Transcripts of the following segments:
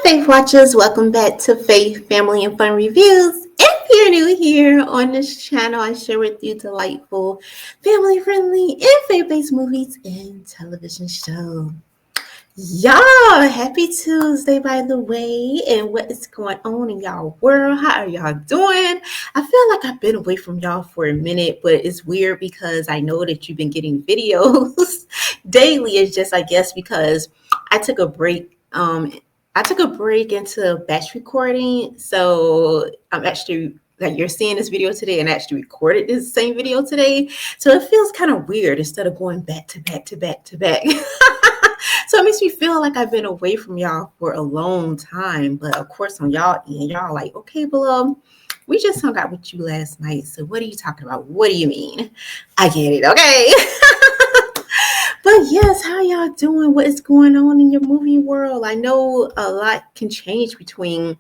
Faith Watchers, welcome back to Faith, Family, and Fun Reviews. If you're new here on this channel, I share with you delightful, family-friendly, and faith-based movies and television shows. Y'all, happy Tuesday, by the way, and what is going on in y'all world? How are y'all doing? I feel like I've been away from y'all for a minute, but it's weird because I know that you've been getting videos daily. It's just, I guess, because I took a break. I took a break into batch recording, so I'm actually like you're seeing this video today and actually recorded this same video today. So it feels kind of weird instead of going back to back to back to back. So it makes me feel like I've been away from y'all for a long time. But of course, on y'all end, y'all like, okay, beloved, we just hung out with you last night. So what are you talking about? What do you mean? I get it, okay? But yes, how y'all doing? What is going on in your movie world? I know a lot can change between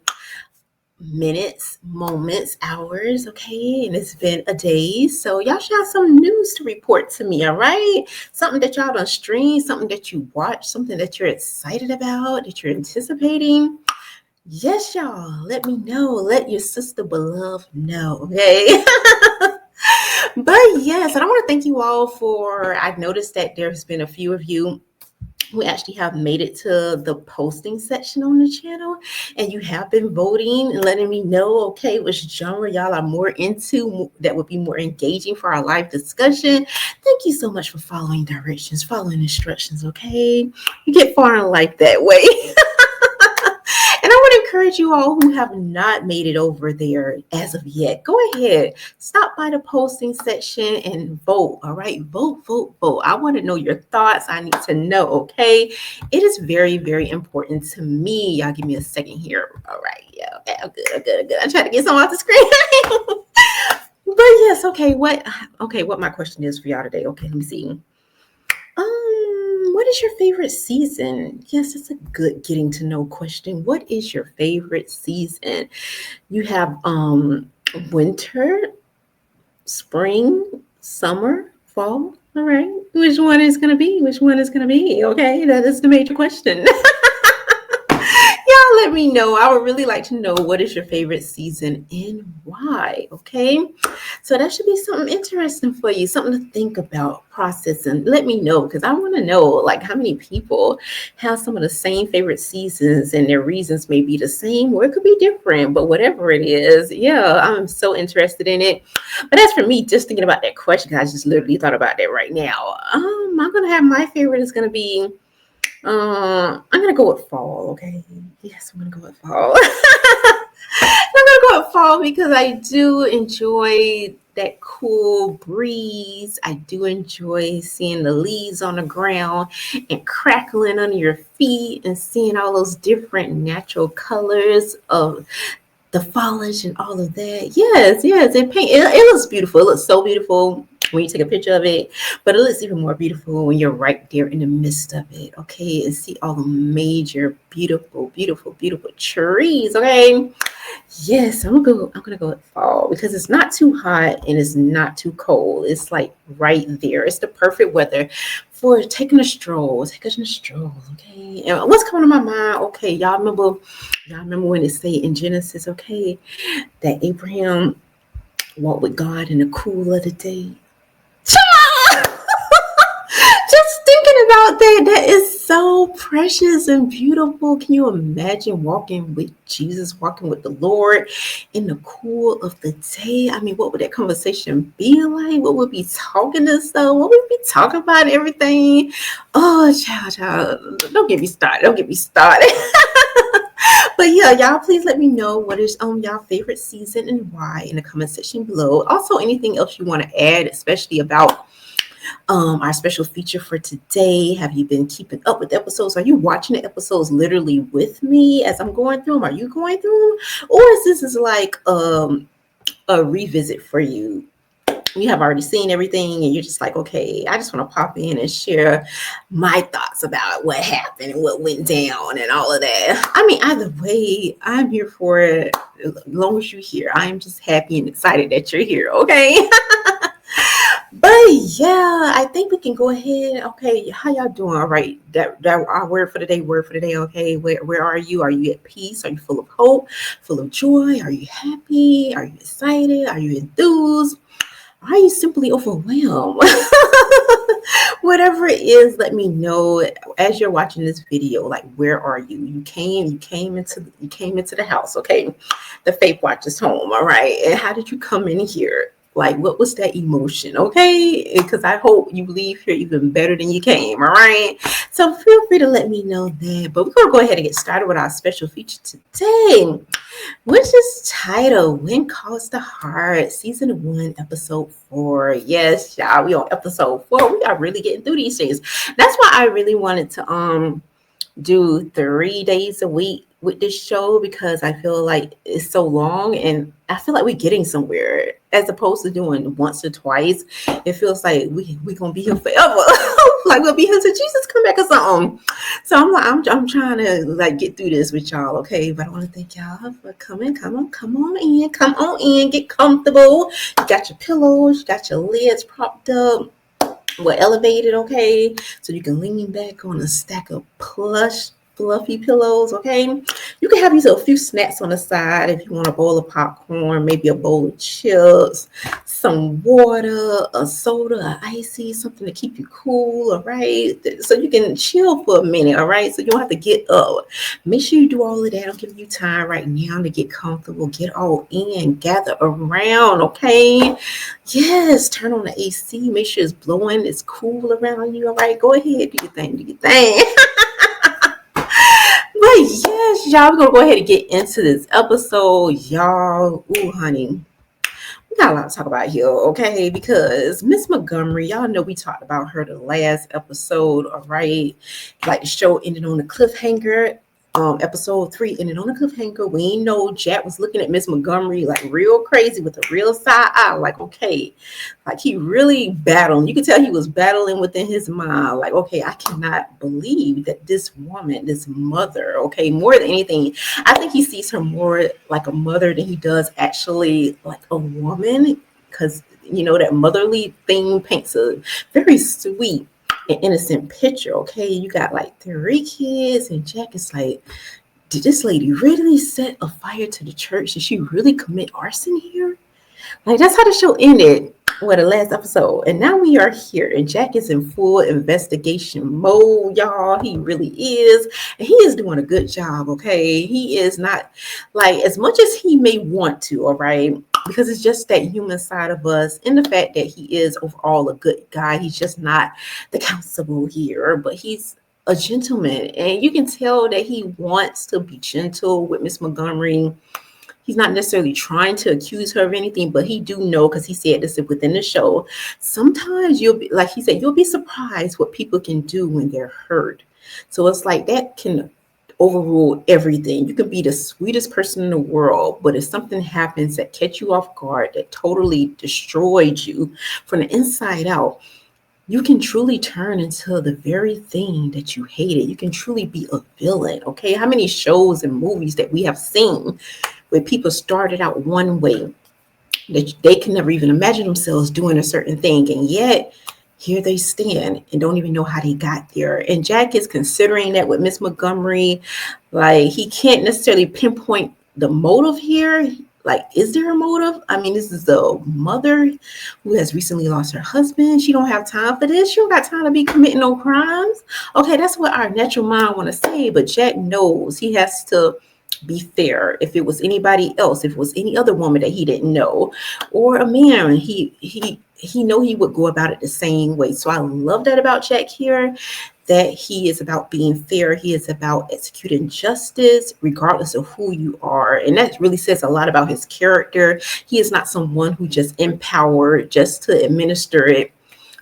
minutes, moments, hours, okay? And it's been a day. So y'all should have some news to report to me, all right? Something that y'all done stream, something that you watch, something that you're excited about, that you're anticipating. Yes, y'all, let me know. Let your sister beloved know, okay? But yes, and I want to thank you all for, I've noticed that there's been a few of you who actually have made it to the posting section on the channel, and you have been voting and letting me know, okay, which genre y'all are more into that would be more engaging for our live discussion. Thank you so much for following directions, following instructions, okay? You get far in life that way. And I want to encourage you all who have not made it over there as of yet, go ahead, stop by the posting section and vote, all right? Vote, vote, vote. I want to know your thoughts. I need to know, okay? It is very, very important to me. Y'all give me a second here. All right, yeah, okay, I'm good. I'm trying to get some off the screen. But yes, okay, what my question is for y'all today. Okay, let me see. What is your favorite season? Yes, it's a good getting to know question. What is your favorite season? You have winter, spring, summer, fall. All right. Which one is going to be? Which one is going to be? Okay, that is the major question. Y'all let me know. I would really like to know what is your favorite season and why, okay? So that should be something interesting for you, something to think about, process, and let me know, because I want to know like how many people have some of the same favorite seasons and their reasons may be the same or it could be different, but whatever it is, yeah, I'm so interested in it. But as for me, just thinking about that question, I just literally thought about that right now. I'm going to have my favorite is going to be I'm gonna go with fall, okay? Yes, I'm gonna go with fall. I'm gonna go with fall because I do enjoy that cool breeze. I do enjoy seeing the leaves on the ground and crackling under your feet and seeing all those different natural colors of the foliage and all of that. Yes, it looks beautiful. It looks so beautiful when you take a picture of it, but it looks even more beautiful when you're right there in the midst of it, okay, and see all the major beautiful trees, okay. Yes, I'm gonna go with fall because it's not too hot and it's not too cold. It's like right there. It's the perfect weather for taking a stroll, okay. And what's coming to my mind, okay, y'all remember when it say in Genesis, okay, that Abraham walked with God in the cool of the day. Just thinking about that is so precious and beautiful. Can you imagine walking with Jesus, walking with the Lord in the cool of the day? I mean, what would that conversation be like? What would we be talking to stuff? What would we be talking about everything? Oh, child, don't get me started. But yeah, y'all please let me know what is y'all favorite season and why in the comment section below. Also, anything else you want to add, especially about our special feature for today. Have you been keeping up with episodes? Are you watching the episodes literally with me as I'm going through them? Are you going through them? Or is this like a revisit for you? You have already seen everything and you're just like, okay, I just want to pop in and share my thoughts about what happened and what went down and all of that. I mean, either way, I'm here for it. As long as you're here, I'm just happy and excited that you're here, okay? But yeah, I think we can go ahead. Okay, how y'all doing? All right, that our word for the day. Word for the day. Okay, where are you? Are you at peace? Are you full of hope? Full of joy? Are you happy? Are you excited? Are you enthused? Are you simply overwhelmed? Whatever it is, let me know as you're watching this video. Like, where are you? You came into the house. Okay, the Faith Watch is home. All right, and how did you come in here? Like, what was that emotion? Okay, because I hope you leave here even better than you came. All right, so feel free to let me know that. But we're gonna go ahead and get started with our special feature today, which is titled When Calls the Heart, Season 1, Episode 4. Yes, y'all, we on Episode 4. We are really getting through these things. That's why I really wanted to do 3 days a week with this show, because I feel like it's so long and I feel like we're getting somewhere, as opposed to doing once or twice. It feels like we gonna be here forever. Like we'll be here till Jesus come back or something. So I'm trying to like get through this with y'all, okay? But I want to thank y'all for coming. Come on in, get comfortable. You got your pillows, you got your legs propped up. We're elevated, okay? So you can lean back on a stack of plush, fluffy pillows, okay? You can have yourself a few snacks on the side if you want a bowl of popcorn, maybe a bowl of chips, some water, a soda, an icy, something to keep you cool, all right? So you can chill for a minute, all right? So you don't have to get up. Make sure you do all of that. I'm giving you time right now to get comfortable, get all in, gather around, okay? Yes, turn on the AC. Make sure it's blowing. It's cool around you. All right, go ahead. Do your thing. But yes, y'all, we're going to go ahead and get into this episode, y'all. Ooh, honey. We got a lot to talk about here, okay? Because Miss Montgomery, y'all know we talked about her the last episode, all right? Like the show ended on a cliffhanger. Episode 3 ended on a cliffhanger. We know Jack was looking at Miss Montgomery like real crazy with a real side eye. Like, okay, like he really battling. You could tell he was battling within his mind. Like, okay, I cannot believe that this woman, this mother, okay, more than anything, I think he sees her more like a mother than he does actually like a woman, because you know that motherly thing paints a very sweet an innocent picture, okay? You got like 3 kids, and Jack is like, did this lady really set a fire to the church? Did she really commit arson here? Like, that's how the show ended with the last episode. And now we are here, and Jack is in full investigation mode, y'all. He really is. And he is doing a good job, okay? He is not, like, as much as he may want to, all right? Because it's just that human side of us, and the fact that he is overall a good guy. He's just not the constable here, but he's a gentleman. And you can tell that he wants to be gentle with Miss Montgomery. He's not necessarily trying to accuse her of anything, but he do know, because he said this within the show, sometimes you'll be, like he said, you'll be surprised what people can do when they're hurt. So it's like that can overrule everything. You could be the sweetest person in the world, but if something happens that catch you off guard, that totally destroyed you from the inside out, you can truly turn into the very thing that you hated. You can truly be a villain, okay? How many shows and movies that we have seen where people started out one way, that they can never even imagine themselves doing a certain thing, and yet here they stand and don't even know how they got there. And Jack is considering that with Miss Montgomery. Like, he can't necessarily pinpoint the motive here. Like, is there a motive? I mean, this is a mother who has recently lost her husband. She don't have time for this. She don't got time to be committing no crimes. Okay, that's what our natural mind want to say, but Jack knows he has to be fair. If it was anybody else, if it was any other woman that he didn't know, or a man, he know he would go about it the same way. So I love that about Jack here, that he is about being fair. He is about executing justice regardless of who you are. And that really says a lot about his character. He is not someone who just empowered just to administer it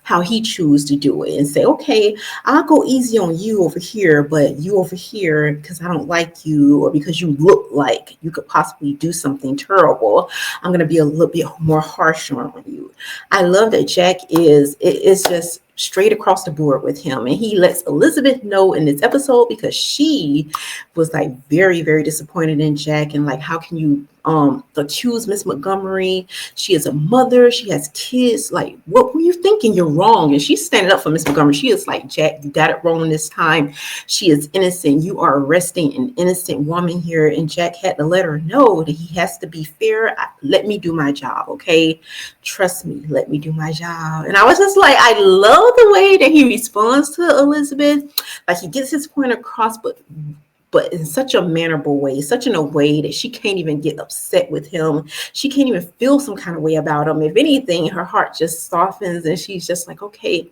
how he choose to do it and say, okay, I'll go easy on you over here, but you over here, because I don't like you, or because you look like you could possibly do something terrible, I'm going to be a little bit more harsh on you. I love that Jack is just straight across the board with him. And he lets Elizabeth know in this episode, because she was like very, very disappointed in Jack, and like, how can you accuse Miss Montgomery. She is a mother. She has kids. Like, what were you thinking? You're wrong. And she's standing up for Miss Montgomery. She is like, Jack, you got it wrong this time. She is innocent. You are arresting an innocent woman here. And Jack had to let her know that he has to be fair. Let me do my job, okay? Trust me. Let me do my job. And I was just like, I love the way that he responds to Elizabeth. Like, he gets his point across, but in such a mannerable way, such in a way that she can't even get upset with him. She can't even feel some kind of way about him. If anything, her heart just softens and she's just like, okay,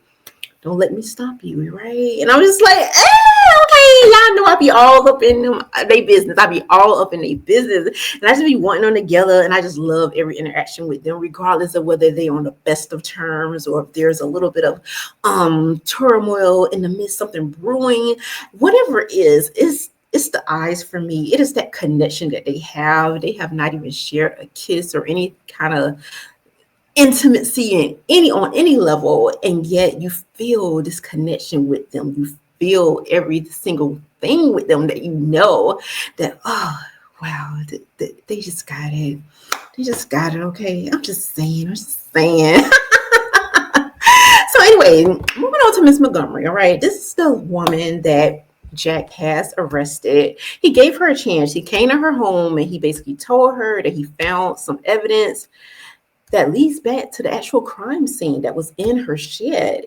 don't let me stop you, right? And I'm just like, okay, y'all know I be all up in them, their business. I be all up in their business. And I just be wanting them together. And I just love every interaction with them, regardless of whether they're on the best of terms or if there's a little bit of turmoil in the midst, something brewing, whatever it is, it's the eyes for me. It is that connection that they have. They have not even shared a kiss or any kind of intimacy on any level, and yet you feel this connection with them. You feel every single thing with them that you know that, oh, wow, they just got it. They just got it, okay? I'm just saying. So anyway, moving on to Miss Montgomery, all right? This is the woman that Jack has arrested. He gave her a chance. He came to her home and he basically told her that he found some evidence that leads back to the actual crime scene that was in her shed.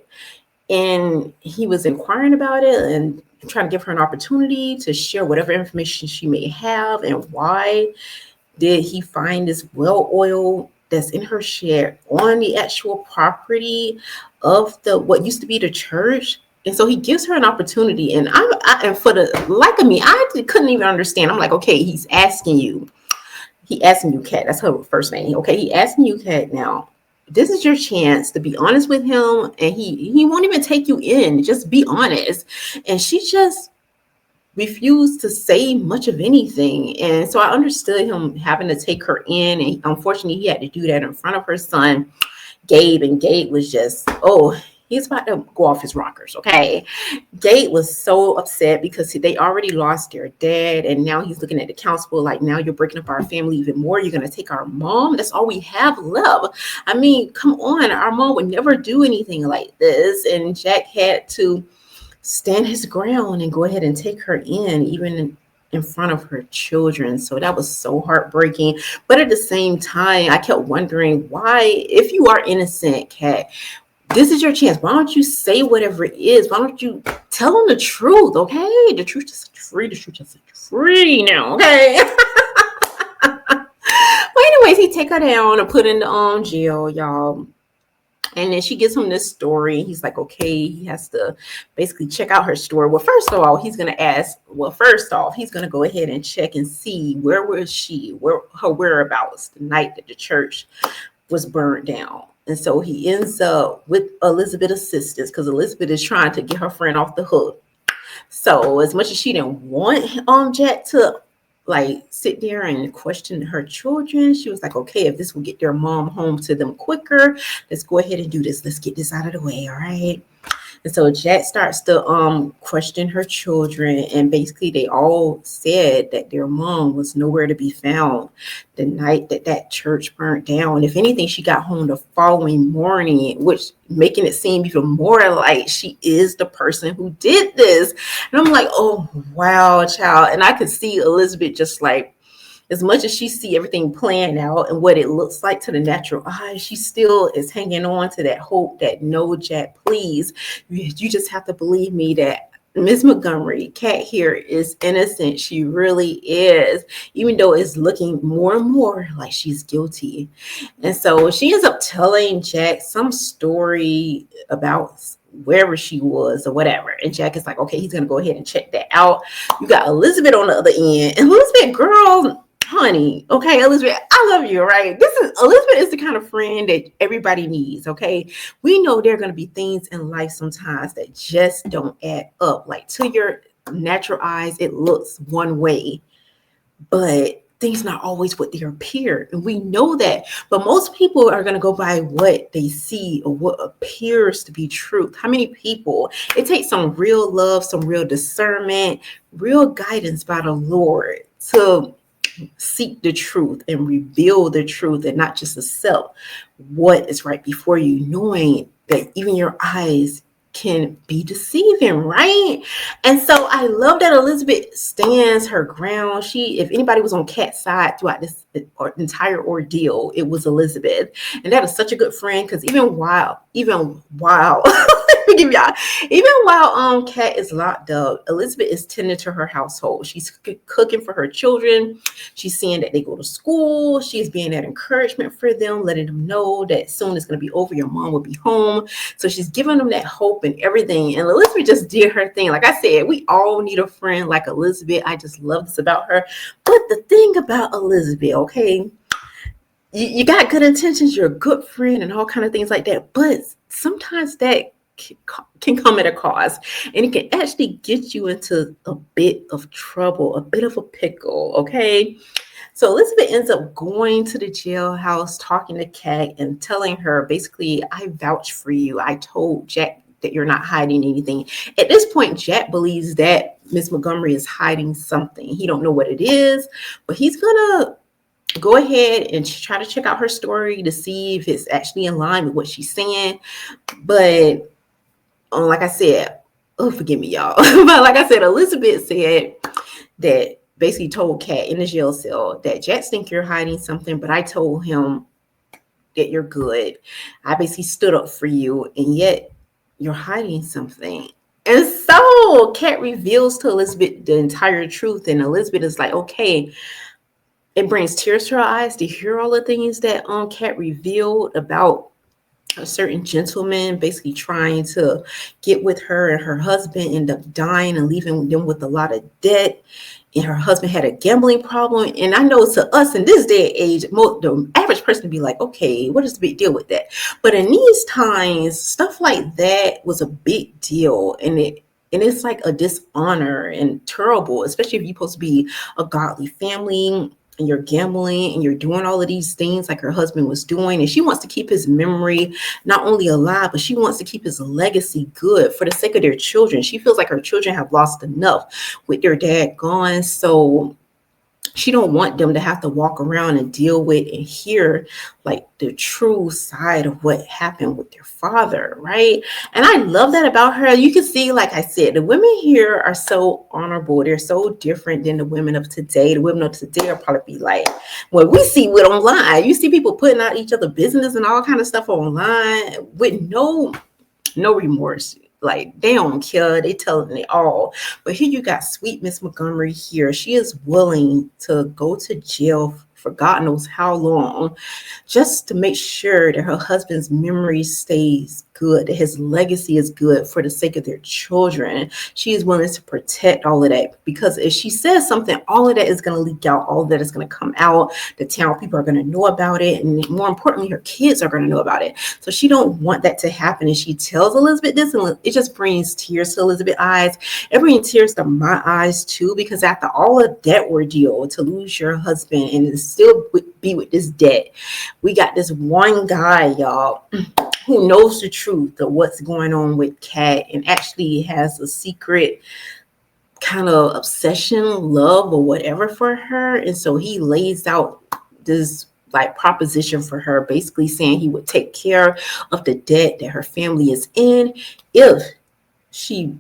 And he was inquiring about it and trying to give her an opportunity to share whatever information she may have. And why did he find this well oil that's in her shed on the actual property of what used to be the church? And so he gives her an opportunity. And and for the like of me, I couldn't even understand. I'm like, okay, he's asking you. He asking you, Kat. That's her first name. Okay, he asking you, Kat. Now, this is your chance to be honest with him, and he won't even take you in. Just be honest. And she just refused to say much of anything. And so I understood him having to take her in, and unfortunately, he had to do that in front of her son, Gabe. And Gabe was just, he's about to go off his rockers, okay? Gabe was so upset because they already lost their dad, and now he's looking at the constable like, now you're breaking up our family even more. You're going to take our mom? That's all we have left. I mean, come on. Our mom would never do anything like this. And Jack had to stand his ground and go ahead and take her in, even in front of her children. So that was so heartbreaking. But at the same time, I kept wondering why, if you are innocent, Kat, this is your chance. Why don't you say whatever it is? Why don't you tell them the truth, okay? The truth is free. The truth is free now, okay? Well, anyways, he take her down and put in the jail, y'all. And then she gives him this story. He's like, okay, he has to basically check out her story. Well, first off, he's going to go ahead and check and see where was she, her whereabouts the night that the church was burned down. And so he ends up with Elizabeth's assistance because Elizabeth is trying to get her friend off the hook. So as much as she didn't want Jack to like sit there and question her children, she was like, okay, if this will get their mom home to them quicker, let's go ahead and do this. Let's get this out of the way, all right? And so Jack starts to question her children, and basically they all said that their mom was nowhere to be found the night that church burnt down. If anything, she got home the following morning, which making it seem even more like she is the person who did this. And I'm like, oh, wow, child. And I could see Elizabeth just like, as much as she see everything playing out and what it looks like to the natural eye, she still is hanging on to that hope that, no, Jack, please, you just have to believe me that Miss Montgomery, Kat here, is innocent. She really is, even though it's looking more and more like she's guilty. And so she ends up telling Jack some story about wherever she was or whatever. And Jack is like, okay, he's going to go ahead and check that out. You got Elizabeth on the other end. And Elizabeth, girl, honey, okay, Elizabeth, I love you, right? Elizabeth is the kind of friend that everybody needs, okay? We know there are going to be things in life sometimes that just don't add up. Like, to your natural eyes, it looks one way, but things not always what they appear. And we know that. But most people are going to go by what they see or what appears to be truth. How many people? It takes some real love, some real discernment, real guidance by the Lord to seek the truth and reveal the truth and not just accept what is right before you, knowing that even your eyes can be deceiving, right? And so I love that Elizabeth stands her ground. If anybody was on Kat's side throughout this entire ordeal, it was Elizabeth. And that is such a good friend, because even while forgive y'all, even while Kat is locked up, Elizabeth is tending to her household. She's cooking for her children. She's seeing that they go to school. She's being that encouragement for them, letting them know that soon it's going to be over. Your mom will be home. So she's giving them that hope and everything. And Elizabeth just did her thing. Like I said, we all need a friend like Elizabeth. I just love this about her. But the thing about Elizabeth, okay, you got good intentions. You're a good friend and all kind of things like that. But sometimes that can come at a cost, and it can actually get you into a bit of trouble, a bit of a pickle, okay? So Elizabeth ends up going to the jailhouse, talking to Kat and telling her, basically, I vouch for you. I told Jack that you're not hiding anything. At this point, Jack believes that Miss Montgomery is hiding something. He don't know what it is, but he's gonna go ahead and try to check out her story to see if it's actually in line with what she's saying. But like I said, forgive me, y'all. But like I said, Elizabeth said that basically told Kat in the jail cell that Jack think you're hiding something, but I told him that you're good. I basically stood up for you, and yet you're hiding something. And so Kat reveals to Elizabeth the entire truth, and Elizabeth is like, okay. It brings tears to her eyes to hear all the things that Kat revealed about a certain gentleman basically trying to get with her, and her husband ended up dying and leaving them with a lot of debt. And her husband had a gambling problem. And I know to us in this day and age, the average person would be like, okay, what is the big deal with that? But in these times, stuff like that was a big deal. And it's like a dishonor and terrible, especially if you're supposed to be a godly family and you're gambling and you're doing all of these things like her husband was doing. And she wants to keep his memory not only alive, but she wants to keep his legacy good for the sake of their children. She feels like her children have lost enough with their dad gone. So she don't want them to have to walk around and deal with and hear like the true side of what happened with their father, right? And I love that about her. You can see, like I said, the women here are so honorable. They're so different than the women of today. The women of today will probably be like, well, we see it online. You see people putting out each other business and all kind of stuff online with no remorse. Like, they don't care. They telling it all. But here you got sweet Miss Montgomery here. She is willing to go to jail for God knows how long, just to make sure that her husband's memory stays good, that his legacy is good for the sake of their children. She is willing to protect all of that, because if she says something, all of that is going to leak out. All of that is going to come out. The town people are going to know about it. And more importantly, her kids are going to know about it. So she don't want that to happen. And she tells Elizabeth this, and it just brings tears to Elizabeth's eyes. It brings tears to my eyes too, because after all of that ordeal, to lose your husband and still be with this debt, we got this one guy, y'all, who knows the truth of what's going on with Kat and actually has a secret kind of obsession, love, or whatever for her. And so he lays out this like proposition for her, basically saying he would take care of the debt that her family is in if she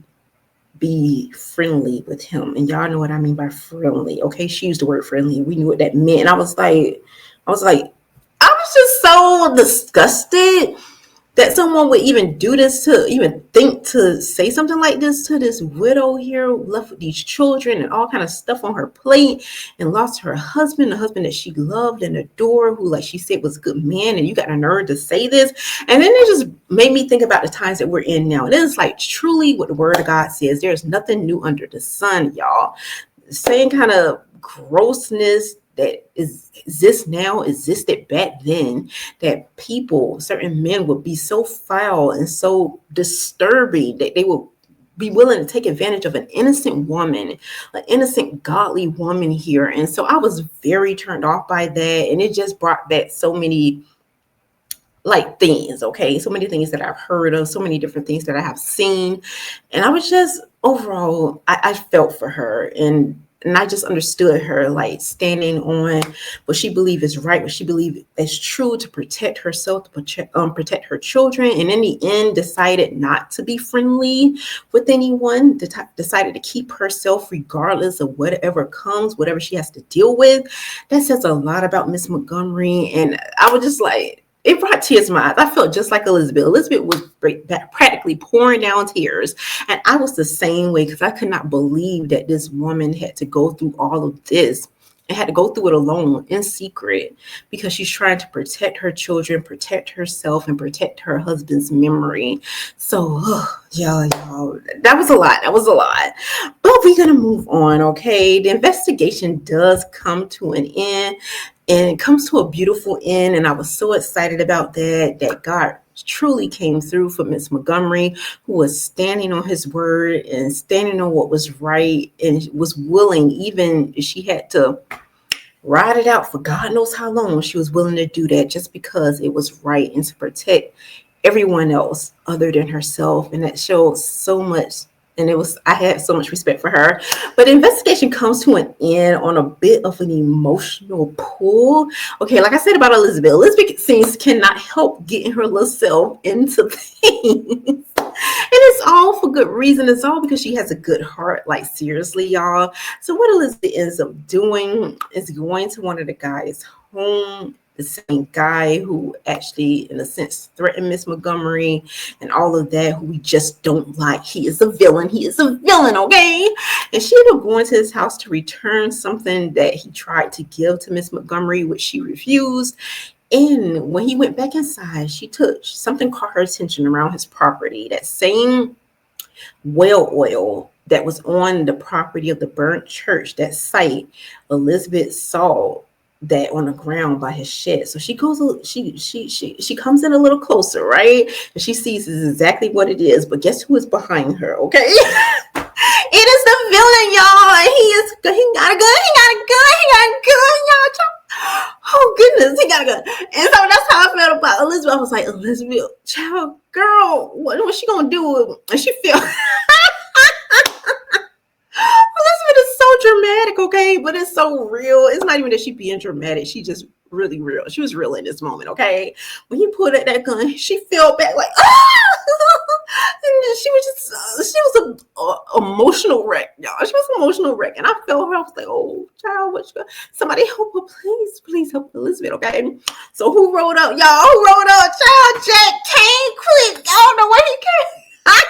be friendly with him. And y'all know what I mean by friendly. Okay, she used the word friendly. We knew what that meant. And I was just so disgusted that someone would even do this, to even think to say something like this to this widow here, left with these children and all kind of stuff on her plate, and lost her husband, the husband that she loved and adored, who, like she said, was a good man. And you got a nerve to say this. And then it just made me think about the times that we're in now. And it's like truly what the word of God says. There's nothing new under the sun, y'all. The same kind of grossness that exists now existed back then, that people, certain men, would be so foul and so disturbing that they will be willing to take advantage of an innocent woman, an innocent godly woman here. And so I was very turned off by that, and it just brought back so many like things, okay, so many things that I've heard of, so many different things that I have seen. And I was just overall, I felt for her. And And I just understood her, like, standing on what she believed is right, what she believed is true, to protect herself, to protect her children, and in the end decided not to be friendly with anyone, decided to keep herself regardless of whatever comes, whatever she has to deal with. That says a lot about Miss Montgomery. And I was just like, it brought tears to my eyes. I felt just like Elizabeth. Elizabeth was practically pouring down tears. And I was the same way, because I could not believe that this woman had to go through all of this and had to go through it alone in secret, because she's trying to protect her children, protect herself, and protect her husband's memory. So, y'all, that was a lot. That was a lot. But we're going to move on, okay? The investigation does come to an end. And it comes to a beautiful end. And I was so excited about that God truly came through for Miss Montgomery, who was standing on his word and standing on what was right, and was willing, even if she had to ride it out for God knows how long, she was willing to do that just because it was right and to protect everyone else other than herself. And that showed so much. And I had so much respect for her. But the investigation comes to an end on a bit of an emotional pull. Okay, like I said about Elizabeth seems cannot help getting her little self into things. And it's all for good reason. It's all because she has a good heart. Like, seriously, y'all. So what Elizabeth ends up doing is going to one of the guys' home, the same guy who actually, in a sense, threatened Miss Montgomery and all of that, who we just don't like. He is a villain. He is a villain, okay? And she ended up going to his house to return something that he tried to give to Miss Montgomery, which she refused. And when he went back inside, something caught her attention around his property. That same whale oil that was on the property of the burnt church, that site, Elizabeth saw that on the ground by his shed. So she comes in a little closer, right? And she sees this is exactly what it is. But guess who is behind her, okay? It is the villain, y'all. He got a gun, y'all. Oh goodness, he got a gun. And so that's how I felt about Elizabeth. I was like, Elizabeth, child, girl, what's she gonna do? And she feel Elizabeth is so dramatic, okay? But it's so real. It's not even that she being dramatic. She just really real. She was real in this moment, okay? When he pulled out that gun, she fell back like, and she was a emotional wreck, y'all. She was an emotional wreck. And I felt her. I was like, oh, child, somebody help her, please help Elizabeth, okay? So who rolled up, y'all? Who rolled up? Child, Jack came quick. I don't know where he came. I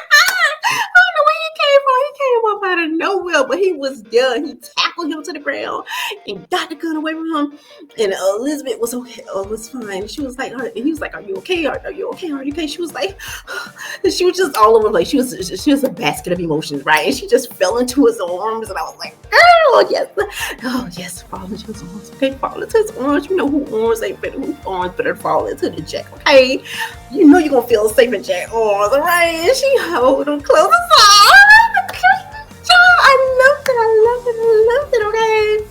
don't know where he came from. He came up out of nowhere, but he was there. He tackled him to the ground and got the gun away from him. And Elizabeth was okay. Was fine. She was like, and he was like, "Are you okay? Are you okay? Are you okay?" She was like, and she was just all over the place. She was a basket of emotions, right? And she just fell into his arms, and I was like, "Girl, yes, oh yes, fall into his arms, okay? Fall into his arms. You know whose arms better fall into the Jack, okay? You know you're gonna feel safe in Jack's arms, all right?" And she held him close. I loved it, okay?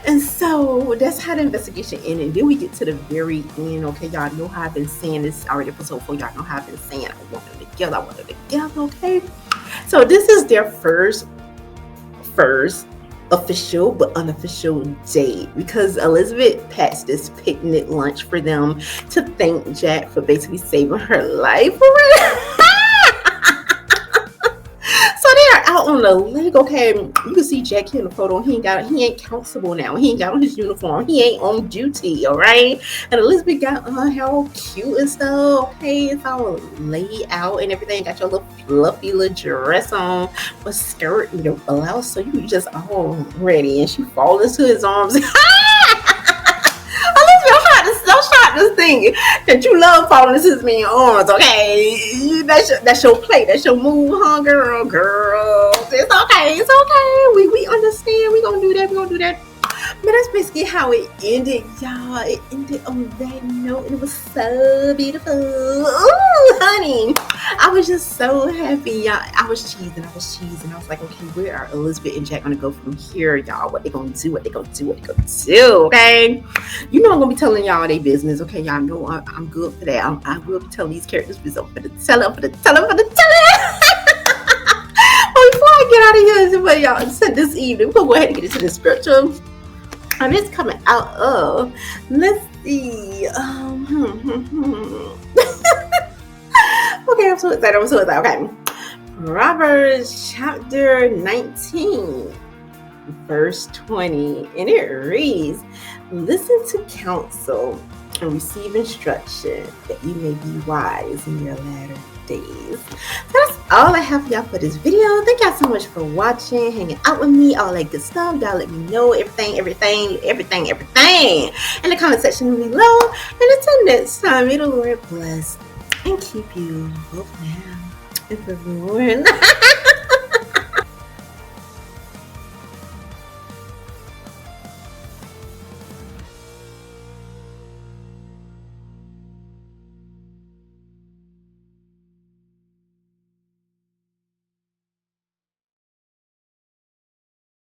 And so that's how the investigation ended. Then we get to the very end, okay? Y'all know how I've been saying this already, episode 4. Y'all know how I've been saying I want them together, okay? So this is their first official but unofficial date, because Elizabeth packs this picnic lunch for them to thank Jack for basically saving her life. So they are out on the lake, okay? You can see Jack here in the photo. He ain't Constable now. He ain't got on his uniform. He ain't on duty, all right? And Elizabeth got her hair all cute and stuff, okay? It's all laid out and everything. Got your little fluffy little dress on, with skirt and your blouse, so you just all ready. And she falls into his arms. Don't shot this thing that you love falling into this man's arms, okay? That's your play. That's your move, huh, girl? It's okay. We understand. We gonna do that. But that's basically how it ended, y'all. It ended on that note, and it was so beautiful. Ooh, honey. I was just so happy, y'all. I was cheesing. I was like, okay, where are Elizabeth and Jack gonna go from here, y'all? What they gonna do, okay? You know I'm gonna be telling y'all their business, okay? Y'all know I'm good for that. I will be telling these characters' business. I'm gonna tell it. But before I get out of here for y'all this evening. We'll go ahead and get into the scripture. And it's coming out of, let's see. Okay, I'm so excited. Okay. Proverbs chapter 19, verse 20. And it reads, listen to counsel and receive instruction that you may be wise in your latter days. So that's all I have for y'all for this video. Thank y'all so much for watching, hanging out with me, all that good stuff. Y'all let me know everything in the comment section below. And until next time, may the Lord bless and keep you both now and forevermore.